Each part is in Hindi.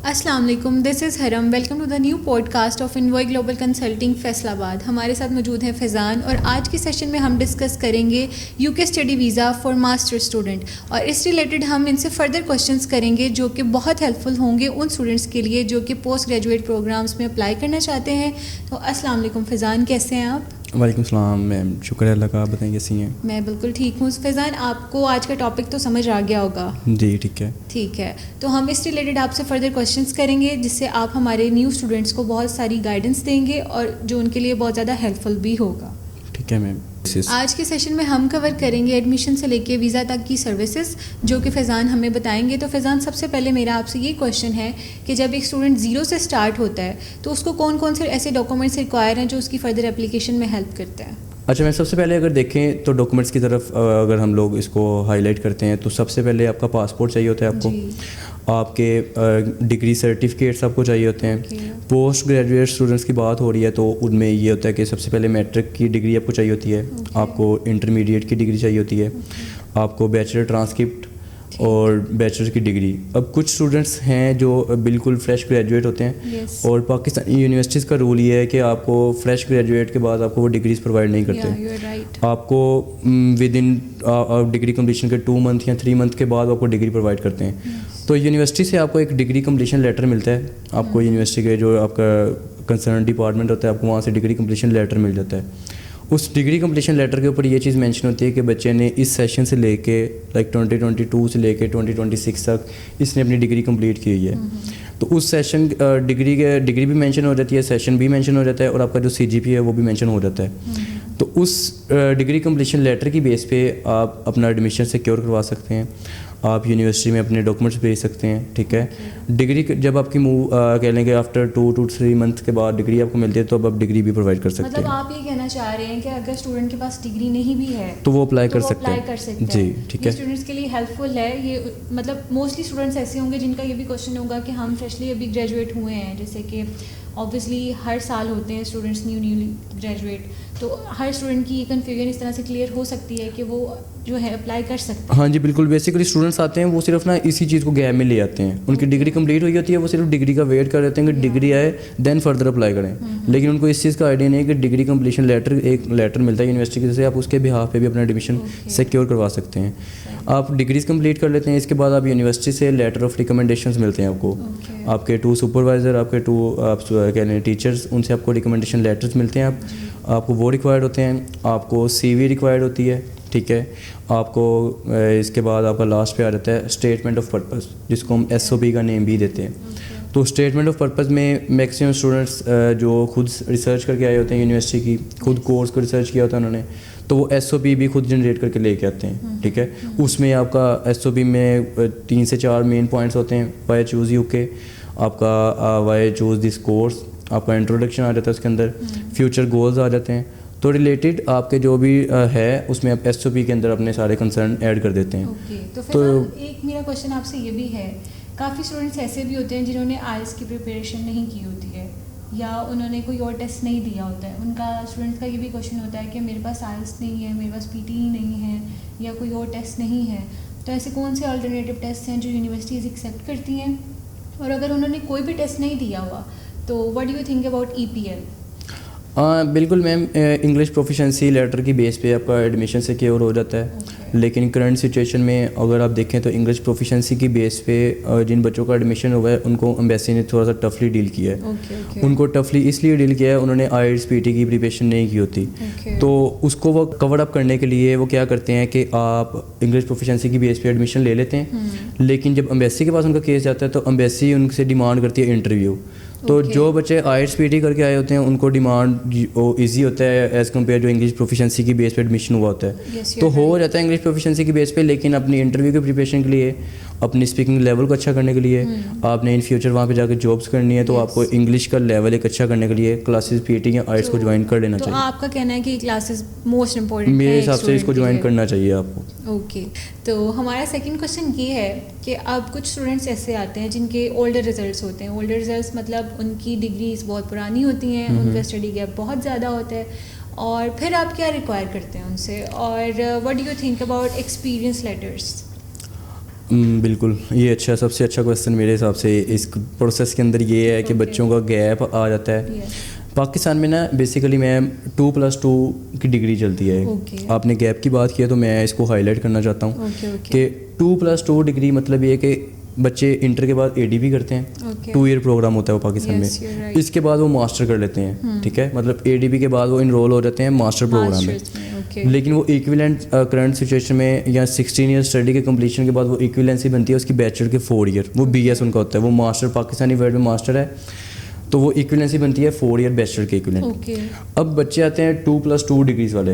अस्सलाम वालेकुम, this is Haram. Welcome to the new podcast of Envoy Global Consulting Faisalabad. हमारे साथ मौजूद है फैज़ान और आज के सेशन में हम डिस्कस करेंगे UK study visa for master student और इस रिलेटेड हम इनसे फर्दर क्वेश्चंस करेंगे जो कि बहुत हेल्पफुल होंगे उन स्टूडेंट्स के लिए जो कि पोस्ट ग्रेजुएट प्रोग्राम्स में अप्लाई करना चाहते हैं। तो अस्सलाम वालेकुम फैज़ान, कैसे हैं आप? वालेकुम सलाम मैम, शुक्र है अल्लाह का। आप बताएं कैसी हैं? मैं बिल्कुल ठीक हूँ। फैज़ान, आपको आज का टॉपिक तो समझ आ गया होगा? जी ठीक है। ठीक है, तो हम इस रिलेटेड आपसे फर्दर क्वेश्चंस करेंगे जिससे आप हमारे न्यू स्टूडेंट्स को बहुत सारी गाइडेंस देंगे और जो उनके लिए बहुत ज़्यादा हेल्पफुल भी होगा। ठीक है मैम। आज के सेशन में हम कवर करेंगे एडमिशन से लेके वीज़ा तक की सर्विसेज जो कि फैज़ान हमें बताएंगे। तो फैज़ान, सबसे पहले मेरा आपसे ये क्वेश्चन है कि जब एक स्टूडेंट ज़ीरो से स्टार्ट होता है तो उसको कौन कौन से ऐसे डॉक्यूमेंट्स रिक्वायर हैं जो उसकी फ़र्दर एप्लीकेशन में हेल्प करते हैं? अच्छा, मैं सबसे पहले अगर देखें तो डॉक्यूमेंट्स की तरफ अगर हम लोग इसको हाईलाइट करते हैं तो सबसे पहले आपका पासपोर्ट चाहिए होता है आपको, आपके डिग्री सर्टिफिकेट्स आपको चाहिए होते हैं। पोस्ट ग्रेजुएट स्टूडेंट्स की बात हो रही है तो उनमें ये होता है कि सबसे पहले मैट्रिक की डिग्री आपको चाहिए होती है, आपको इंटरमीडिएट की डिग्री चाहिए होती है, आपको बैचलर ट्रांसक्रिप्ट और बैचलर की डिग्री। अब कुछ स्टूडेंट्स हैं जो बिल्कुल फ्रेश ग्रेजुएट होते हैं और पाकिस्तानी यूनिवर्सिटीज़ का रूल ये है कि आपको फ्रेश ग्रेजुएट के बाद आपको वो डिग्रीज प्रोवाइड नहीं करते। आपको विद इन डिग्री कम्प्लीशन के 2 मंथ या 3 मंथ के बाद आपको डिग्री प्रोवाइड करते हैं। तो यूनिवर्सिटी से आपको एक डिग्री कम्प्लीशन लेटर मिलता है, आपको यूनिवर्सिटी के जो आपका कंसर्न डिपार्टमेंट होता है आपको वहाँ से डिग्री कम्प्लीशन लेटर मिल जाता है। उस डिग्री कम्प्लीशन लेटर के ऊपर ये चीज़ मेंशन होती है कि बच्चे ने इस सेशन से लेके लाइक 2022 से लेके 2026 तक इसने अपनी डिग्री कंप्लीट की हुई है। तो उस सेशन डिग्री भी मेंशन हो जाती है, सेशन भी मेंशन हो जाता है और आपका जो CGPA है वो भी मेंशन हो जाता है। तो उस डिग्री कंप्लीशन लेटर की बेस पे आप अपना एडमिशन सिक्योर करवा सकते हैं, आप यूनिवर्सिटी में अपने डॉक्यूमेंट्स भेज सकते हैं। ठीक है, डिग्री जब आपकी कह लेंगे आफ्टर 2 to 3 मंथ के बाद डिग्री आपको मिलती है तो अब आप डिग्री भी प्रोवाइड कर सकते हैं। मतलब आप ये कहना चाह रहे हैं कि अगर स्टूडेंट के पास डिग्री नहीं भी है तो वो अप्लाई कर सकते हैं। जी ठीक है, स्टूडेंट्स के लिए हेल्पफुल है ये। मतलब मोस्टली स्टूडेंट्स ऐसे होंगे जिनका ये भी क्वेश्चन होगा कि हम फ्रेशली अभी ग्रेजुएट हुए हैं, जैसे कि ऑब्वियसली हर साल होते हैं स्टूडेंट्स न्यूली ग्रेजुएट, तो हर स्टूडेंट की ये कन्फ्यूजन इस तरह से क्लियर हो सकती है कि वो जो है अप्लाई कर सकते हैं। हाँ जी बिल्कुल। बेसिकली स्टूडेंट्स आते हैं वो सिर्फ ना इसी चीज़ को गैप में ले आते हैं, उनकी डिग्री कंप्लीट हुई होती है, वो सिर्फ डिग्री का वेट कर रहे हैं कि डिग्री आए देन फर्दर अप्लाई करें। लेकिन उनको इस चीज़ का आइडिया नहीं है कि डिग्री कंप्लीशन लेटर, एक लेटर मिलता है यूनिवर्सिटी की से, आप उसके बिहाफ पे भी अपना एडमिशन सिक्योर करवा सकते हैं। आप डिग्रीज कंप्लीट कर लेते हैं, इसके बाद आप यूनिवर्सिटी से लेटर ऑफ रिकमेंडेशंस मिलते हैं आपको, आपके 2 सुपरवाइज़र, आपके 2 आप कह लें टीचर्स, उनसे आपको रिकमेंडेशन लेटर्स मिलते हैं। आपको वो रिक्वायर्ड होते हैं, आपको CV रिक्वायर्ड होती है। ठीक है, आपको इसके बाद आपका लास्ट पे आ जाता है स्टेटमेंट ऑफ पर्पस, जिसको हम SOP का नेम भी देते हैं। तो स्टेटमेंट ऑफ पर्पस में मैक्सिमम स्टूडेंट्स जो खुद रिसर्च करके आए होते हैं यूनिवर्सिटी की, खुद कोर्स को रिसर्च किया होता है उन्होंने, तो वो SOP भी खुद जनरेट करके लेके आते हैं। ठीक है, उसमें आपका SOP में 3 से 4 मेन पॉइंट्स होते हैं। वाई चूज़ UK, आपका वाई चूज़ दिस कोर्स, आपका इंट्रोडक्शन आ जाता है उसके अंदर, फ्यूचर गोल्स आ जाते हैं। तो रिलेटेड आपके जो भी है उसमें आप SOP के अंदर अपने सारे कंसर्न ऐड कर देते हैं। तो एक मेरा क्वेश्चन आपसे ये भी है, काफ़ी स्टूडेंट्स ऐसे भी होते हैं जिन्होंने IELTS की प्रिपरेशन नहीं की होती है या उन्होंने कोई और टेस्ट नहीं दिया होता है। उनका स्टूडेंट्स का ये भी क्वेश्चन होता है कि मेरे पास IELTS नहीं है, मेरे पास PTE नहीं है या कोई और टेस्ट नहीं है, तो ऐसे कौन से अल्टरनेटिव टेस्ट हैं जो यूनिवर्सिटीज़ एक्सेप्ट करती हैं? और अगर उन्होंने कोई भी टेस्ट नहीं दिया हुआ तो what do you think about EPL? बिल्कुल मैम, इंग्लिश प्रोफिशेंसी लेटर की बेस पे आपका एडमिशन सिक्योर हो जाता है। लेकिन करंट सिचुएशन में अगर आप देखें तो इंग्लिश प्रोफिशेंसी की बेस पे जिन बच्चों का एडमिशन हुआ है उनको एम्बेसी ने थोड़ा सा टफली डील किया है। उनको टफली इसलिए डील किया है, उन्होंने IELTS PT की प्रिपरेशन नहीं की होती। तो उसको वो कवर अप करने के लिए वो क्या करते हैं कि आप इंग्लिश प्रोफिशेंसी की बेस पे एडमिशन ले लेते हैं, लेकिन जब एम्बेसी के पास उनका केस जाता है तो एम्बेसी उनसे डिमांड करती है इंटरव्यू। तो जो बच्चे IELTS PT करके आए होते हैं उनको डिमांड ईजी होता है एज़ कम्पेयर जो इंग्लिश प्रोफिशेंसी की बेस पे एडमिशन हुआ होता है। तो हो जाता है इंग्लिश प्रोफिशेंसी की बेस पे, लेकिन अपनी इंटरव्यू की प्रिपरेशन के लिए, अपनी स्पीकिंग लेवल को अच्छा करने के लिए, आपने इन फ्यूचर वहाँ पे जाकर जॉब्स करनी है तो आपको इंग्लिश का लेवल एक अच्छा करने के लिए क्लासेस PT या IELTS को ज्वाइन कर लेना चाहिए। आपका कहना है कि क्लासेस मोस्ट इम्पोर्टेंट मेरे हिसाब से इसको ज्वाइन करना चाहिए आपको। ओके, तो हमारा सेकंड क्वेश्चन ये है कि अब कुछ स्टूडेंट्स ऐसे आते हैं जिनके ओल्डर रिजल्ट्स होते हैं। ओल्डर रिजल्ट्स मतलब उनकी डिग्रीज बहुत पुरानी होती हैं, उनका स्टडी गैप बहुत ज़्यादा होता है, और फिर आप क्या रिक्वायर करते हैं उनसे? और what do you think about experience letters? बिल्कुल, ये अच्छा, सबसे अच्छा क्वेश्चन मेरे हिसाब से इस प्रोसेस के अंदर ये है कि बच्चों का गैप आ जाता है। पाकिस्तान में ना बेसिकली मैं 2+2 की डिग्री चलती है। आपने गैप की बात की है तो मैं इसको हाईलाइट करना चाहता हूँ कि 2+2 डिग्री मतलब ये कि बच्चे इंटर के बाद ADP करते हैं, 2 ईयर प्रोग्राम होता है वो पाकिस्तान में। इसके बाद वो मास्टर कर लेते हैं, ठीक है, मतलब ADP के बाद वो इनरोल हो जाते हैं मास्टर प्रोग्राम में। लेकिन वो इक्विवेलेंट करंट सिचुएशन में या 16 ईयर स्टडी के कंप्लीशन के बाद वो इक्विवेलेंसी बनती है उसकी बैचलर के 4 ईयर, वो BS उनका होता है, वो मास्टर पाकिस्तानी वर्ल्ड में मास्टर है तो वो इक्विवेलेंसी बनती है 4 ईयर बैचलर के इक्विवेलेंट। अब बच्चे आते हैं 2+2 डिग्रीज वाले।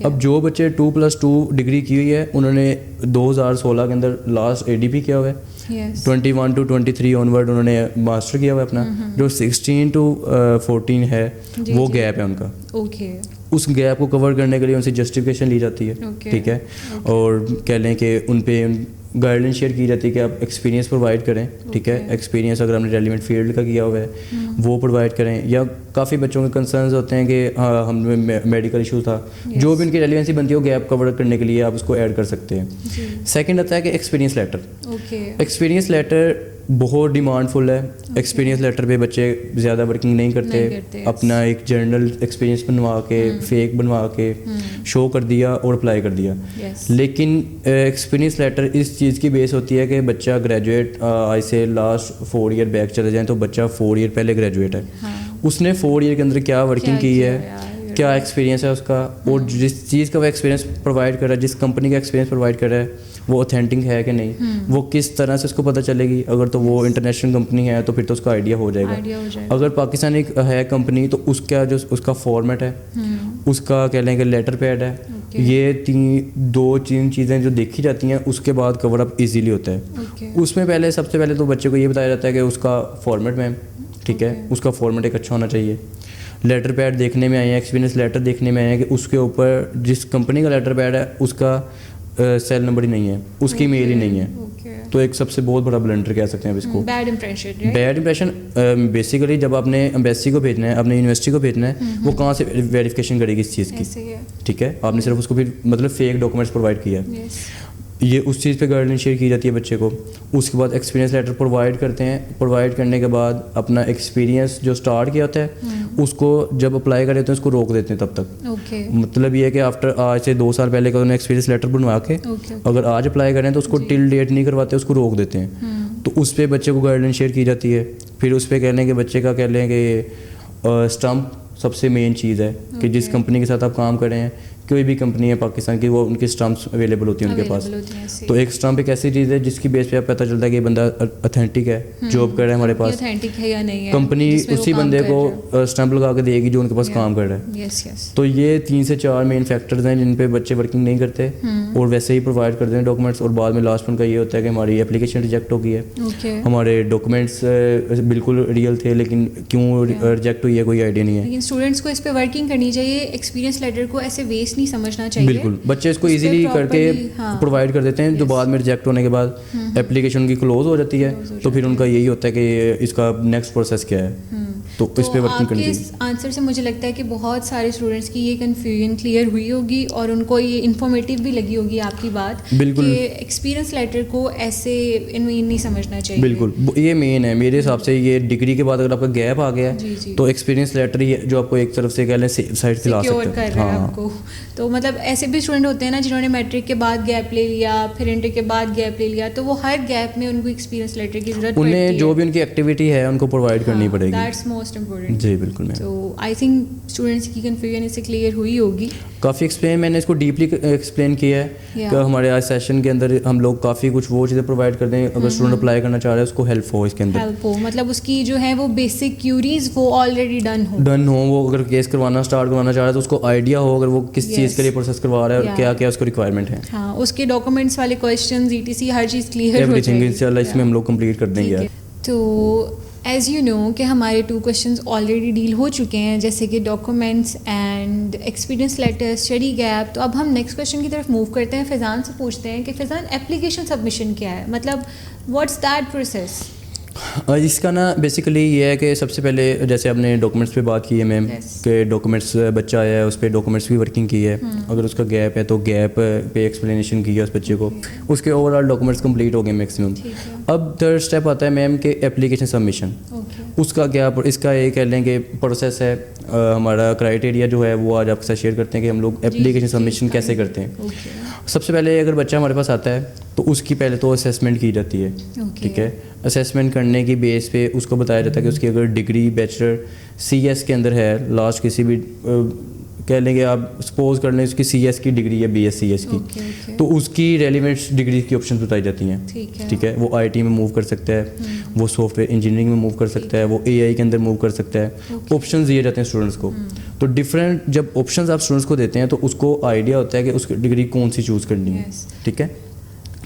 अब जो बच्चे 2+2 डिग्री की हुई है उन्होंने 2016 के अंदर लास्ट ADP किया हुआ है, 21 to 23 ऑनवर्ड उन्होंने मास्टर किया हुआ है अपना। जो 16 to 14 है वो गैप है उनका। उस गैप को कवर करने के लिए उनसे जस्टिफिकेशन ली जाती है, ठीक है, और कह लें कि उन पे गाइडलाइंस शेयर की जाती है कि आप एक्सपीरियंस प्रोवाइड करें, ठीक है, एक्सपीरियंस अगर हमने रेलिवेंट फील्ड का किया हुआ है वो प्रोवाइड करें, या काफ़ी बच्चों के कंसर्न्स होते हैं कि हाँ हमें मेडिकल इशू था, जो भी उनकी रेलिवेंसी बनती है वो गैप कवर करने के लिए आप उसको ऐड कर सकते हैं। सेकंड आता है कि एक्सपीरियंस लेटर। एक्सपीरियंस लेटर बहुत डिमांडफुल है। एक्सपीरियंस लेटर पे बच्चे ज़्यादा वर्किंग नहीं करते, अपना एक जर्नल एक्सपीरियंस बनवा के फेक बनवा के शो कर दिया और अप्लाई कर दिया। लेकिन एक्सपीरियंस लेटर इस चीज़ की बेस होती है कि बच्चा ग्रेजुएट आज से लास्ट 4 ईयर बैक चले जाएँ तो बच्चा 4 ईयर पहले ग्रेजुएट है, उसने 4 ईयर के अंदर क्या वर्किंग की है, क्या एक्सपीरियंस है उसका, और जिस चीज़ का वो एक्सपीरियंस प्रोवाइड कर रहा है, जिस कंपनी का एक्सपीरियंस प्रोवाइड कर रहा है वो ऑथेंटिक है कि नहीं, वो किस तरह से उसको पता चलेगी। अगर तो वो इंटरनेशनल कंपनी है तो फिर तो उसका आइडिया हो जाएगा। अगर पाकिस्तानी है कंपनी तो उसका जो उसका फॉर्मेट है, उसका कह लें कि लेटर पैड है, ये 2-3 चीज़ें जो देखी जाती हैं उसके बाद कवर अप ईजीली होता है। उसमें पहले सबसे पहले तो बच्चे को ये बताया जाता है कि उसका फॉर्मेट में, ठीक है, उसका फॉर्मेट एक अच्छा होना चाहिए। लेटर पैड देखने में आए हैं, एक्सपीरियंस लेटर देखने में आए हैं कि उसके ऊपर जिस कंपनी का लेटर पैड है उसका सेल नंबर ही नहीं है, उसकी मेल ही नहीं है, तो एक सबसे बहुत बड़ा ब्लंडर कह सकते हैं इसको। बैड इंप्रेशन बेसिकली जब आपने एम्बेसी को भेजना है, अपने यूनिवर्सिटी को भेजना है, वो कहाँ से वेरिफिकेशन करेगी इस चीज़ की, ठीक है, आपने सिर्फ उसको फिर मतलब फेक डॉक्यूमेंट्स प्रोवाइड किया है, ये उस चीज़ पे गाइडलाइन शेयर की जाती है बच्चे को। उसके बाद एक्सपीरियंस लेटर प्रोवाइड करते हैं, प्रोवाइड करने के बाद अपना एक्सपीरियंस जो स्टार्ट किया होता है उसको जब अप्लाई कर देते हैं उसको रोक देते हैं तब तक। मतलब ये है कि आफ्टर आज से 2 साल पहले का उन्होंने एक्सपीरियंस लेटर बनवा के अगर आज अप्लाई करें तो उसको टिल डेट नहीं करवाते, उसको रोक देते हैं। तो उस पर बच्चे को गाइडलाइन शेयर की जाती है। फिर उस पर कह लें कि बच्चे का कह लें कि स्टम्प सबसे मेन चीज़ है कि जिस कंपनी के साथ आप काम कर रहे हैं, कोई भी कंपनी है पाकिस्तान की, वो उनकी स्टम्प्स अवेलेबल होती हैं उनके पास। तो एक स्टम्प एक ऐसी चीज़ है जिसकी बेस पे आप पता चलता है कि ये बंदा ऑथेंटिक है, जॉब कर रहा है हमारे पास, ऑथेंटिक है या नहीं है, कंपनी उसी बंदे को स्टम्प लगा के देगी जो उनके पास काम कर रहा है। तो ये 3 से 4 मेन फैक्टर्स हैं जिन पे बच्चे वर्किंग नहीं करते और वैसे ही प्रोवाइड करते हैं डॉक्यूमेंट्स, और बाद में लास्ट उनका ये होता है कि हमारी एप्लीकेशन रिजेक्ट हो गई है, हमारे डॉक्यूमेंट्स बिल्कुल रियल थे लेकिन क्यों रिजेक्ट हुई है कोई आइडिया नहीं है। लेकिन स्टूडेंट्स को इस पे वर्किंग करनी चाहिए, एक्सपीरियंस लेटर को ऐसे वेस्ट नहीं समझना चाहिए। बिल्कुल, बच्चे इसको इजीली करके प्रोवाइड कर देते हैं, जो बाद में रिजेक्ट होने के बाद एप्लीकेशन की क्लोज हो जाती है, तो फिर उनका यही होता है कि इसका नेक्स्ट प्रोसेस क्या है, तो इस पे वर्किंग करनी चाहिए। आपके आंसर से मुझे लगता है कि बहुत सारे स्टूडेंट्स की ये कन्फ्यूजन क्लियर हुई होगी और उनको ये इन्फॉर्मेटिव भी लगी होगी आपकी बात, बिल्कुल, कि एक्सपीरियंस लेटर को ऐसे इनमें नहीं समझना चाहिए। बिल्कुल, ये मेन है मेरे हिसाब से। ये डिग्री के बाद अगर आपका गैप आ गया है तो एक्सपीरियंस लेटर ही जो आपको एक तरफ से कह लें साइड से ला सकते हैं। आपको तो मतलब ऐसे भी स्टूडेंट होते हैं ना जिन्होंने मैट्रिक के बाद गैप ले लिया, फिर इंटर के बाद गैप ले लिया, तो वो हर गैप में उनको एक्सपीरियंस लेटर की जरूरत पड़ती है। उन्हें जो भी उनकी एक्टिविटी है उनको प्रोवाइड करनी पड़ेगी। That's most important. जी बिल्कुल। तो आई थिंक स्टूडेंट्स की कन्फ्यूजन इससे क्लियर हुई होगी। काफ़ी एक्सप्लेन मैंने इसको डीपली एक्सप्लेन किया है कि हमारे आज सेशन के अंदर हम लोग काफ़ी कुछ वो चीज़ें प्रोवाइड करते हैं, अगर स्टूडेंट अप्लाई करना चाह रहा है उसको हेल्प हो इसके अंदर, हेल्प हो मतलब उसकी जो है वो बेसिक क्यूरीज वो ऑलरेडी डन हो, वो अगर केस करवाना स्टार्ट करवाना चाह रहा है तो उसको आइडिया हो अगर वो किस चीज़ के लिए प्रोसेस करवा रहा है और क्या क्या उसको रिक्वायरमेंट है। हाँ, उसके डॉक्यूमेंट्स वाले क्वेश्चंस ETC हर चीज़ क्लियर हो जाएगी, इंशाल्लाह इसमें हम लोग कंप्लीट कर देंगे। तो एज़ यू नो कि हमारे 2 क्वेश्चंस ऑलरेडी डील हो चुके हैं, जैसे कि documents and experience letter, study gap. तो अब हम नेक्स्ट क्वेश्चन की तरफ मूव करते हैं। फैज़ान से पूछते हैं कि फैज़ान एप्लीकेशन सबमिशन क्या है, मतलब व्हाट्स दैट प्रोसेस? इसका ना बेसिकली ये है कि सबसे पहले जैसे आपने डॉक्यूमेंट्स पे बात की है मैम Yes. कि डॉक्यूमेंट्स बच्चा आया है उस पर डॉक्यूमेंट्स की वर्किंग की है, अगर उसका गैप है तो गैप पे एक्सप्लेनेशन की है उस बच्चे को, उसके ओवरऑल डॉक्यूमेंट्स कंप्लीट हो गए मैक्सिमम। ठीक है। अब थर्ड स्टेप आता है मैम के एप्लीकेशन सबमिशन। ओके। उसका क्या इसका ये कह लें कि प्रोसेस है, हमारा क्राइटेरिया जो है वो आज आपके साथ शेयर करते हैं कि हम लोग एप्लीकेशन सबमिशन कैसे करते हैं। ओके। सबसे पहले अगर बच्चा हमारे पास आता है तो उसकी पहले तो असेसमेंट की जाती है। ठीक है, असेसमेंट करने की बेस पे उसको बताया जाता है कि उसकी अगर डिग्री बैचलर सीएस के अंदर है, लास्ट किसी भी कह लेंगे आप सपोज कर लें उसकी सीएस की डिग्री है बीएससीएस की, ओके। तो उसकी रेलिवेंट डिग्री की ऑप्शन बताई जाती हैं। ठीक है। ठीक है, वो आईटी में मूव कर सकता है, वो सॉफ्टवेयर इंजीनियरिंग में मूव कर सकता है, वो एआई के अंदर मूव कर सकता है। ऑप्शंस दिए जाते हैं स्टूडेंट्स को। तो डिफरेंट जब ऑप्शंस आप स्टूडेंट्स को देते हैं तो उसको आइडिया होता है कि उसकी डिग्री कौन सी चूज़ करनी है। Yes. ठीक है,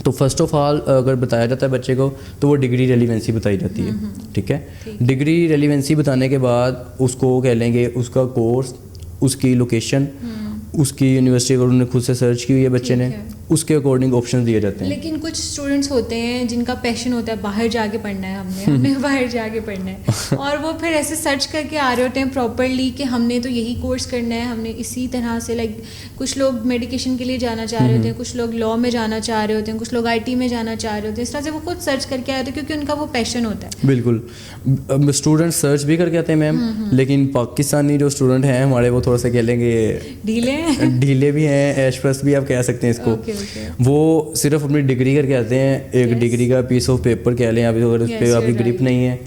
तो फर्स्ट ऑफ ऑल अगर बताया जाता है बच्चे को तो वो डिग्री रेलिवेंसी बताई जाती है। ठीक है, डिग्री रेलिवेंसी बताने के बाद उसको कह लेंगे उसका कोर्स, उसकी लोकेशन, उसकी यूनिवर्सिटी अगर उन्होंने खुद से सर्च की हुई है बच्चे ने, है। उसके अकॉर्डिंग ऑप्शन दिए जाते हैं। लेकिन कुछ स्टूडेंट्स होते हैं जिनका पैशन होता है बाहर जाके पढ़ना है, हमने बाहर जाके पढ़ना है, और वो फिर ऐसे सर्च करके आ रहे होते हैं प्रॉपरली कि हमने तो यही कोर्स करना है, हमने इसी तरह से लाइक कुछ लोग मेडिकेशन के लिए जाना चाह रहे होते हैं, कुछ लोग लॉ में जाना चाह रहे होते हैं, कुछ लोग आईटी में जाना चाह रहे होते हैं। इस तरह से वो खुद सर्च करके आए होते हैं क्योंकि उनका वो पैशन होता है। बिल्कुल, स्टूडेंट सर्च भी करके आते हैं मैम, लेकिन पाकिस्तानी जो स्टूडेंट हैं हमारे वो थोड़ा सा कह लेंगे ढीले भी हैं, ऐशप्रस्त भी आप कह सकते हैं इसको। वो सिर्फ अपनी डिग्री करके आते हैं, एक डिग्री का पीस ऑफ पेपर कह लें आप, अगर उस पर आपकी ग्रिप नहीं है,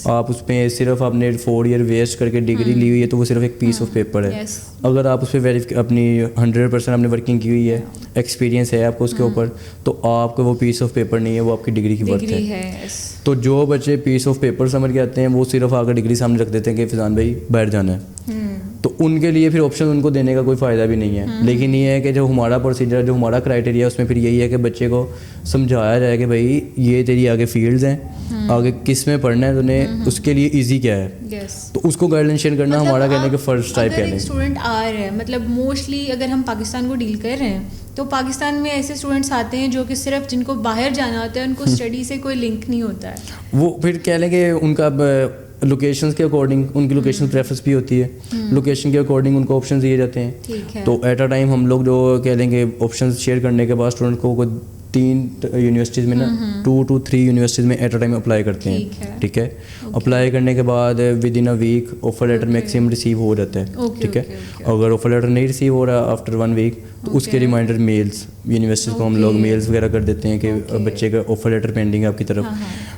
आप उस पर सिर्फ आपने 4 ईयर वेस्ट करके डिग्री ली हुई है तो वो सिर्फ एक पीस ऑफ पेपर है। अगर आप उस पर अपनी 100% आपने वर्किंग की हुई है, एक्सपीरियंस है आपको उसके ऊपर, तो आपको वो पीस ऑफ पेपर नहीं है, वो आपकी डिग्री की वर्थ है। तो जो बच्चे पीस ऑफ पेपर समझ के आते हैं वो सिर्फ आकर डिग्री सामने रख देते हैं कि फैजान भाई बाहर जाना है, तो उनके लिए फिर ऑप्शन उनको देने का कोई फ़ायदा भी नहीं है। लेकिन ये है कि जो हमारा प्रोसीजर, जो हमारा क्राइटेरिया, उसमें फिर यही है कि बच्चे को समझाया जाए कि भाई ये तेरी आगे फील्ड्स हैं, आगे किस में पढ़ना है तूने, उसके लिए इजी क्या है। तो उसको गाइडलाइन शेयर करना मतलब हमारा कहने के फर्स्ट टाइप अगर एक स्टूडेंट आ रहे हैं, मतलब मोस्टली अगर हम पाकिस्तान को डील कर रहे हैं तो पाकिस्तान में ऐसे स्टूडेंट्स आते हैं जो कि सिर्फ जिनको बाहर जाना होता है, उनको स्टडी से कोई लिंक नहीं होता है। वो फिर कह लें कि उनका लोकेशंस के अकॉर्डिंग उनकी लोकेशन प्रेफरेंस भी होती है, लोकेशन के अकॉर्डिंग उनको ऑप्शंस दिए जाते हैं। ठीक है। तो एट अ टाइम हम लोग जो कह लेंगे ऑप्शंस शेयर करने के बाद स्टूडेंट को 3 यूनिवर्सिटीज़ में ना 2 to 3 यूनिवर्सिटीज़ में एट अ टाइम अप्लाई करते हैं। ठीक है, अप्लाई करने के बाद within a week offer letter maximum receive हो जाता है। ठीक है, अगर ऑफर लेटर नहीं रिसीव हो रहा आफ्टर 1 वीक तो उसके रिमाइंडर मेल्स यूनिवर्सिटी को हम लोग मेल्स वगैरह कर देते हैं कि बच्चे का ऑफर लेटर पेंडिंग है आपकी तरफ,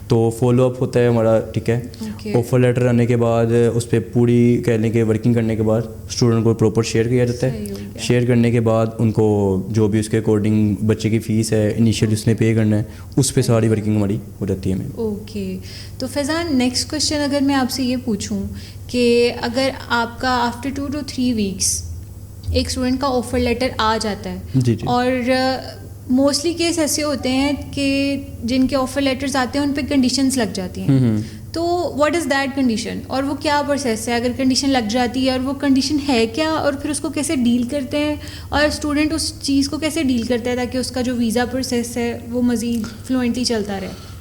तो फॉलो अप होता है हमारा। ठीक है, ऑफर लेटर आने के बाद उस पर पूरी कह लें कि वर्किंग करने के बाद स्टूडेंट को प्रॉपर शेयर किया जाता है। शेयर करने के बाद उनको जो भी उसके अकॉर्डिंग बच्चे की फ़ीस है इनिशियली उसने पे करना है, उस पर सारी वर्किंग हमारी हो जाती है मैम। ओके, तो फैज़ान नेक्स्ट क्वेश्चन अगर मैं आपसे ये पूछूं कि अगर आपका आफ्टर 2 to 3 वीक्स एक स्टूडेंट का ऑफर लेटर आ जाता है जी। और मोस्टली केस ऐसे होते हैं कि जिनके ऑफर लेटर्स आते हैं उन पे कंडीशंस लग जाती हैं, तो व्हाट इज़ दैट कंडीशन और वो क्या प्रोसेस है अगर कंडीशन लग जाती है, और वो कंडीशन है क्या और फिर उसको कैसे डील करते हैं और स्टूडेंट उस चीज़ को कैसे डील करता है ताकि उसका जो वीज़ा प्रोसेस है वो मज़ीद फ्लुएंटली चलता रहे।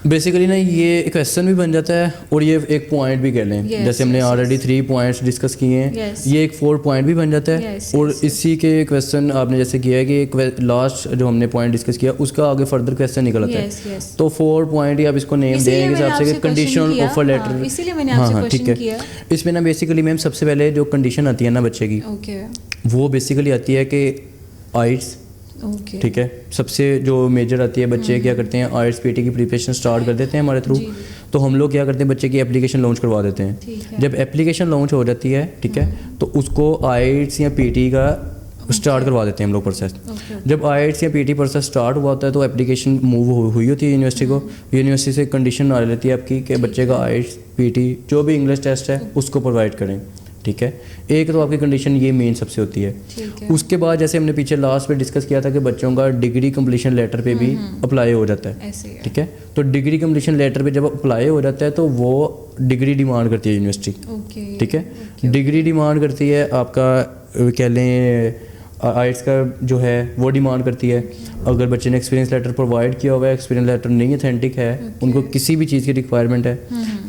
बेसिकली ना ये क्वेश्चन भी बन जाता है और ये एक पॉइंट भी कह लें, जैसे हमने ऑलरेडी 3 पॉइंट्स डिस्कस किए हैं, ये एक 4 पॉइंट भी बन जाता है। और इसी के क्वेश्चन आपने जैसे किया है कि लास्ट जो हमने पॉइंट डिस्कस किया उसका आगे फर्दर क्वेश्चन निकल आता है। तो 4 पॉइंट ही आप इसको नेम दें हिसाब से कंडीशनल ऑफर लेटर। इसीलिए मैंने आपसे क्वेश्चन किया। इसमें ना बेसिकली मैम सबसे पहले जो कंडीशन आती है ना बच्चे की, वो बेसिकली आती है कि आइट्स। ठीक है, सबसे जो मेजर आती है, बच्चे क्या करते हैं आईएलटीएस पीटी की प्रिपरेशन स्टार्ट कर देते हैं हमारे थ्रू, तो हम लोग क्या करते हैं बच्चे की एप्लीकेशन लॉन्च करवा देते हैं। जब एप्लीकेशन लॉन्च हो जाती है, ठीक है, तो उसको आईएलटीएस या पीटी का स्टार्ट करवा देते हैं हम लोग प्रोसेस। जब आईएलटीएस या पीटी प्रोसेस स्टार्ट हुआ होता है तो एप्लीकेशन मूव हुई होती है यूनिवर्सिटी को, यूनिवर्सिटी से कंडीशन आ लेती है आपकी कि बच्चे का आईएलटीएस पीटी जो भी इंग्लिश टेस्ट है उसको प्रोवाइड करें। ठीक है, एक तो आपकी कंडीशन ये मेन सबसे होती है। उसके बाद जैसे हमने पीछे लास्ट पे डिस्कस किया था कि बच्चों का डिग्री कंप्लीशन लेटर पे भी अप्लाई हो जाता है। ठीक है, तो डिग्री कंप्लीशन लेटर पे जब अप्लाई हो जाता है तो वो डिग्री डिमांड करती है यूनिवर्सिटी। ठीक है, डिग्री डिमांड करती है आपका कह लें आइट्स का जो है वो डिमांड करती है। अगर बच्चे ने एक्सपीरियंस लेटर प्रोवाइड किया हुआ है, एक्सपीरियंस लेटर नहीं अथेंटिक है, उनको किसी भी चीज़ की रिक्वायरमेंट है,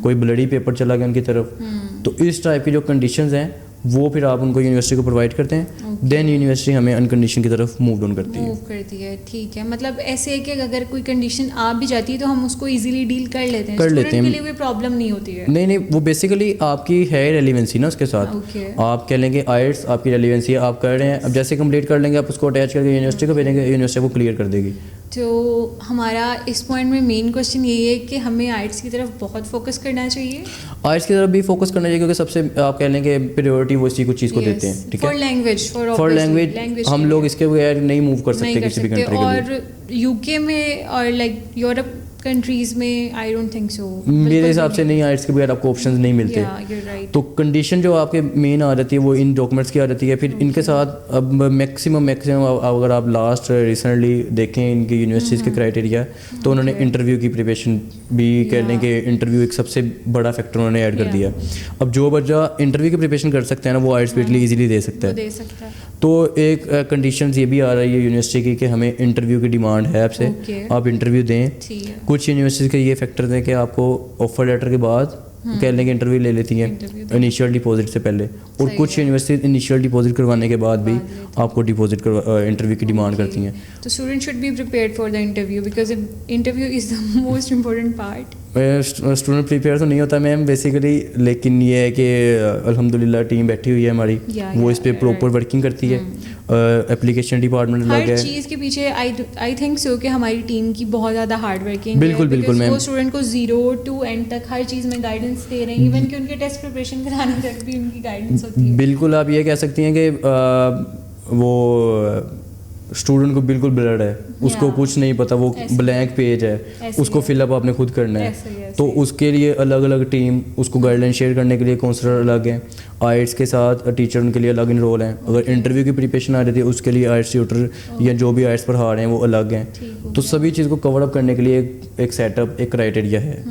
कोई ब्लडी पेपर चला गया उनकी तरफ, तो इस टाइप की जो कंडीशंस हैं वो फिर आप उनको यूनिवर्सिटी को प्रोवाइड करते हैं। देन यूनिवर्सिटी हमें अनकंडीशन की तरफ मूव डाउन करती है। ठीक है, मतलब ऐसे है कि अगर कोई कंडीशन आ भी जाती है तो हम उसको इजीली डील कर लेते हैं, के लिए कोई प्रॉब्लम नहीं होती है। नहीं, वो बेसिकली आपकी है रेलिवेंसी ना उसके साथ। आप कह लेंगे आइट्स आपकी रेलिवेंसी है, आप कर रहे हैं, अब जैसे कंप्लीट कर लेंगे आप उसको अटैच करके यूनिवर्सिटी को भेजेंगे, यूनिवर्सिटी को क्लियर कर देगी। तो हमारा इस पॉइंट में मेन क्वेश्चन यही है कि हमें आइट्स की तरफ बहुत फोकस करना चाहिए। आइट्स की तरफ भी फोकस करना चाहिए क्योंकि सबसे आप कह लेंगे प्रायोरिटी वो इसी को चीज़ को देते हैं। ठीक है, फॉर लैंग्वेज हम लोग इसके बगैर नहीं मूव कर सकते किसी भी कंट्री के लिए। और यूके में और लाइक यूरोप कंट्रीज में आई डोंट थिंक सो, मेरे हिसाब से नहीं, आइट्स के बगैर आपको ऑप्शंस नहीं मिलते। तो कंडीशन जो आपके मेन आ जाती है वो इन डॉक्यूमेंट्स की आ जाती है। फिर इनके साथ अब मैक्सिमम अगर आप लास्ट रिसेंटली देखें इनकी यूनिवर्सिटीज़ के क्राइटेरिया, तो उन्होंने इंटरव्यू की प्रिपरेशन भी कह लें कि इंटरव्यू एक सबसे बड़ा फैक्टर उन्होंने ऐड कर दिया। अब जो बच्चा इंटरव्यू की प्रिपरेशन कर सकता है ना, वो आइट्स पे ईजिली दे सकता है। तो एक कंडीशंस ये भी आ रही है यूनिवर्सिटी की कि हमें इंटरव्यू की डिमांड है आपसे, आप इंटरव्यू दें। कुछ यूनिवर्सिटी के ये फैक्टर हैं कि आपको ऑफर लेटर के बाद कह लेंगे इंटरव्यू ले लेती हैं इनिशियल डिपॉजिट से पहले, और कुछ यूनिवर्सिटी इनिशियल डिपॉजिट करवाने के बाद भी आपको डिपॉजिट इंटरव्यू की डिमांड करती हैं। तो student should be prepared for the interview because interview is the most important part. Student prepare तो नहीं होता मैम बेसिकली, लेकिन ये है कि अल्हम्दुलिल्लाह टीम बैठी हुई है हमारी, वो इस पे प्रॉपर वर्किंग करती है। एप्लीकेशन डिपार्टमेंट लग है, हर चीज़ के पीछे आई थिंक सो कि हमारी टीम की बहुत ज़्यादा हार्ड वर्किंग। बिल्कुल मैम, वो स्टूडेंट को 0 to end तक हर चीज़ में गाइडेंस दे रहे हैं, इवन कि उनके टेस्ट प्रिपरेशन कराने तक भी उनकी गाइडेंस होती है। बिल्कुल, आप ये कह सकती हैं कि वो स्टूडेंट को बिल्कुल ब्लड है, उसको कुछ नहीं पता, वो ब्लैंक पेज है, उसको फिलअप आपने खुद करना है। तो उसके लिए अलग अलग टीम, उसको गाइडलाइन शेयर करने के लिए काउंसलर अलग हैं, आइट्स के साथ टीचर उनके लिए अलग इनरोल हैं। अगर इंटरव्यू की प्रिपरेशन आ रही थी उसके लिए आइट्स ट्यूटर या जो भी आइट्स पढ़ा रहे हैं वो अलग हैं। तो सभी चीज़ को कवर अप करने के लिए एक सेटअप, एक क्राइटेरिया है।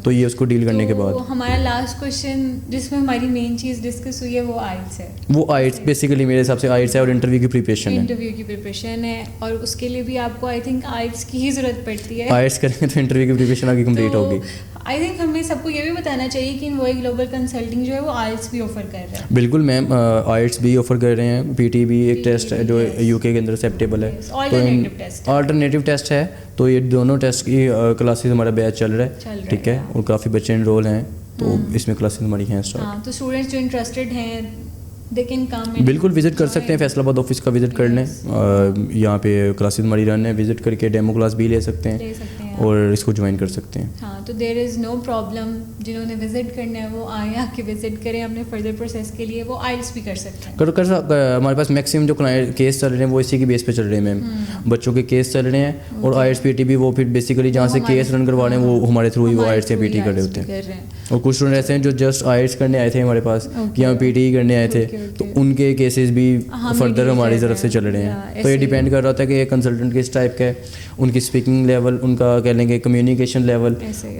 तो ये उसको डील करने के बाद हमारा लास्ट क्वेश्चन जिसमें हमारी मेन चीज़ डिस्कस हुई है वो आइट्स है। वो आइट्स बेसिकली मेरे हिसाब से आइट्स है और इंटरव्यू की प्रिपरेशन है, और उसके लिए भी आपको आई थिंक आइट्स की ही ज़रूरत पड़ती है। आइट्स करेंगे तो इंटरव्यू की प्रिपरेशन आगे कंप्लीट होगी। आई थिंक हमें सबको ये भी बताना चाहिए कि इनवॉय ग्लोबल कंसल्टिंग जो है वो आइट्स भी ऑफर कर रहा है। बिल्कुल मैम, आइट्स भी ऑफर कर रहे हैं, पीटी भी एक टेस्ट है जो यूके के अंदर एक्सेप्टेबल है, अल्टरनेटिव टेस्ट है। तो ये दोनों टेस्ट की क्लासेस हमारा बैच चल रहा है, ठीक है, और काफ़ी बच्चे इनरोल हैं, तो इसमें क्लासेस हमारी हैं स्टार्ट। तो स्टूडेंट्स जो इंटरेस्टेड हैं they can come, बिल्कुल विजिट कर सकते हैं, फैसलाबाद ऑफिस का विजिट कर लें, यहाँ पे क्लासेस हमारी रन है, विजिट करके डेमो क्लास भी ले सकते हैं और इसको ज्वाइन कर सकते हैं। हाँ, तो देयर इज़ नो प्रॉब्लम, जिन्होंने विजिट करना है वो आए, आके विजिट करें अपने फर्दर प्रोसेस के लिए, वो आइल्स भी कर सकते हैं। हमारे पास मैक्सिमम जो केस चल रहे हैं वो इसी की बेस पे चल रहे हैं मैम, बच्चों के केस चल रहे हैं, और आइल्स पीटी भी वो फिर बेसिकली जहाँ से केस रन करवा रहे हैं वो हमारे थ्रू ही वो आइल्स या पीटी कर रहे होते हैं। और कुछ स्टूडेंट ऐसे हैं जो जस्ट आइल्स करने आए थे हमारे पास या पीटी करने आए थे, तो उनके केसेस भी फर्दर हमारी तरफ से चल रहे हैं। तो ये डिपेंड कर रहा था कि कंसल्टेंट किस टाइप का है, उनकी स्पीकिंग लेवल, उनका कह लेंगे कम्युनिकेशन लेवल,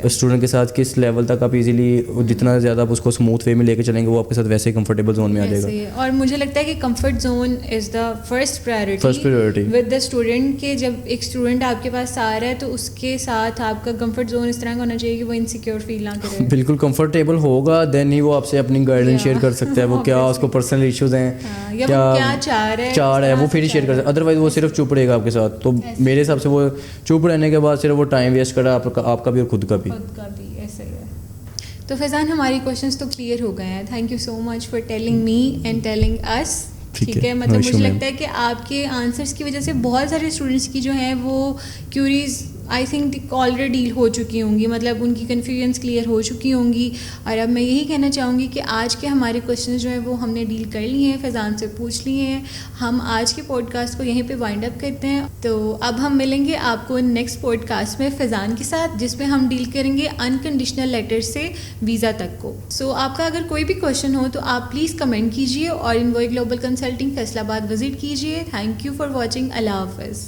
स्टूडेंट के साथ किस लेवल तक आप इजीली, जितना ज़्यादा आप उसको स्मूथ वे में लेके चलेंगे वो आपके साथ वैसे ही कंफर्टेबल जोन में आ जाएगा। और मुझे लगता है कि comfort zone is the first priority with the student के। जब एक स्टूडेंट आपके पास आ रहा है तो उसके साथ आपका कंफर्ट जोन इस तरह का होना चाहिए कि वो इनसिक्योर फील ना करे। बिल्कुल कंफर्टेबल होगा, देन ही वो आपसे अपनी गाइडेंस शेयर कर सकता है, वो क्या उसको पर्सनल इश्यूज़ हैं, क्या चाह रहा है वो फिर ही शेयर कर सकता है, अदरवाइज वो सिर्फ चुप रहेगा आपके साथ। तो मेरे हिसाब से वो चुप रहने के बाद सिर्फ वो टाइम वेस्ट करा आपका भी और खुद का भी ऐसे ही है। तो फैज़ान, हमारी क्वेश्चंस तो क्लियर हो गए हैं। Thank you so much for telling me and telling us. ठीक है, मतलब मुझे लगता है कि आपके आंसर्स की वजह से बहुत सारे स्टूडेंट्स की जो है वो queries I think already deal हो चुकी होंगी, मतलब उनकी कन्फ्यूजन्स क्लियर हो चुकी होंगी। और अब मैं यही कहना चाहूँगी कि आज के हमारे क्वेश्चंस जो है वो हमने डील कर लिए हैं, फैज़ान से पूछ लिए हैं। हम आज के पॉडकास्ट को यहीं पे वाइंड अप करते हैं। तो अब हम मिलेंगे आपको नेक्स्ट पॉडकास्ट में फैज़ान के साथ, जिसमें हम डील करेंगे अनकंडीशनल लेटर से वीज़ा तक को। सो आपका अगर कोई भी क्वेश्चन हो तो आप प्लीज़ कमेंट कीजिए और Envoy Global Consulting Faisalabad visit कीजिए। Thank you for watching. अल्लाह हाफ़िज़।